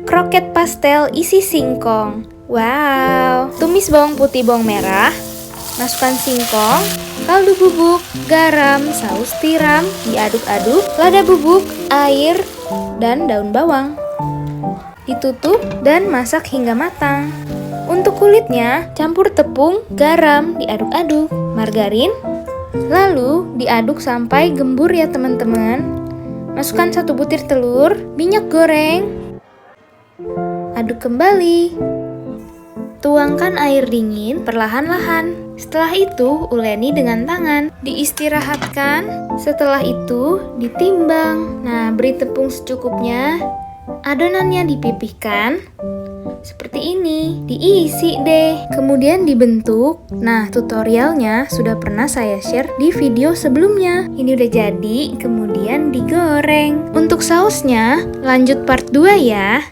Kroket pastel isi singkong. Wow. Tumis bawang putih, bawang merah. Masukkan singkong, kaldu bubuk, garam, saus tiram, diaduk-aduk, lada bubuk, air, dan daun bawang. Ditutup dan masak hingga matang. Untuk kulitnya, campur tepung, garam, diaduk-aduk, margarin, lalu diaduk sampai gembur ya teman-teman. Masukkan 1 butir telur, minyak goreng, aduk kembali. Tuangkan air dingin perlahan-lahan. Setelah itu, uleni dengan tangan. Diistirahatkan. Setelah itu, ditimbang. Nah, beri tepung secukupnya. Adonannya dipipihkan. Seperti ini. Diisi deh. Kemudian dibentuk. Nah, tutorialnya sudah pernah saya share di video sebelumnya. Ini udah jadi, kemudian digoreng. Untuk sausnya, lanjut part 2 ya.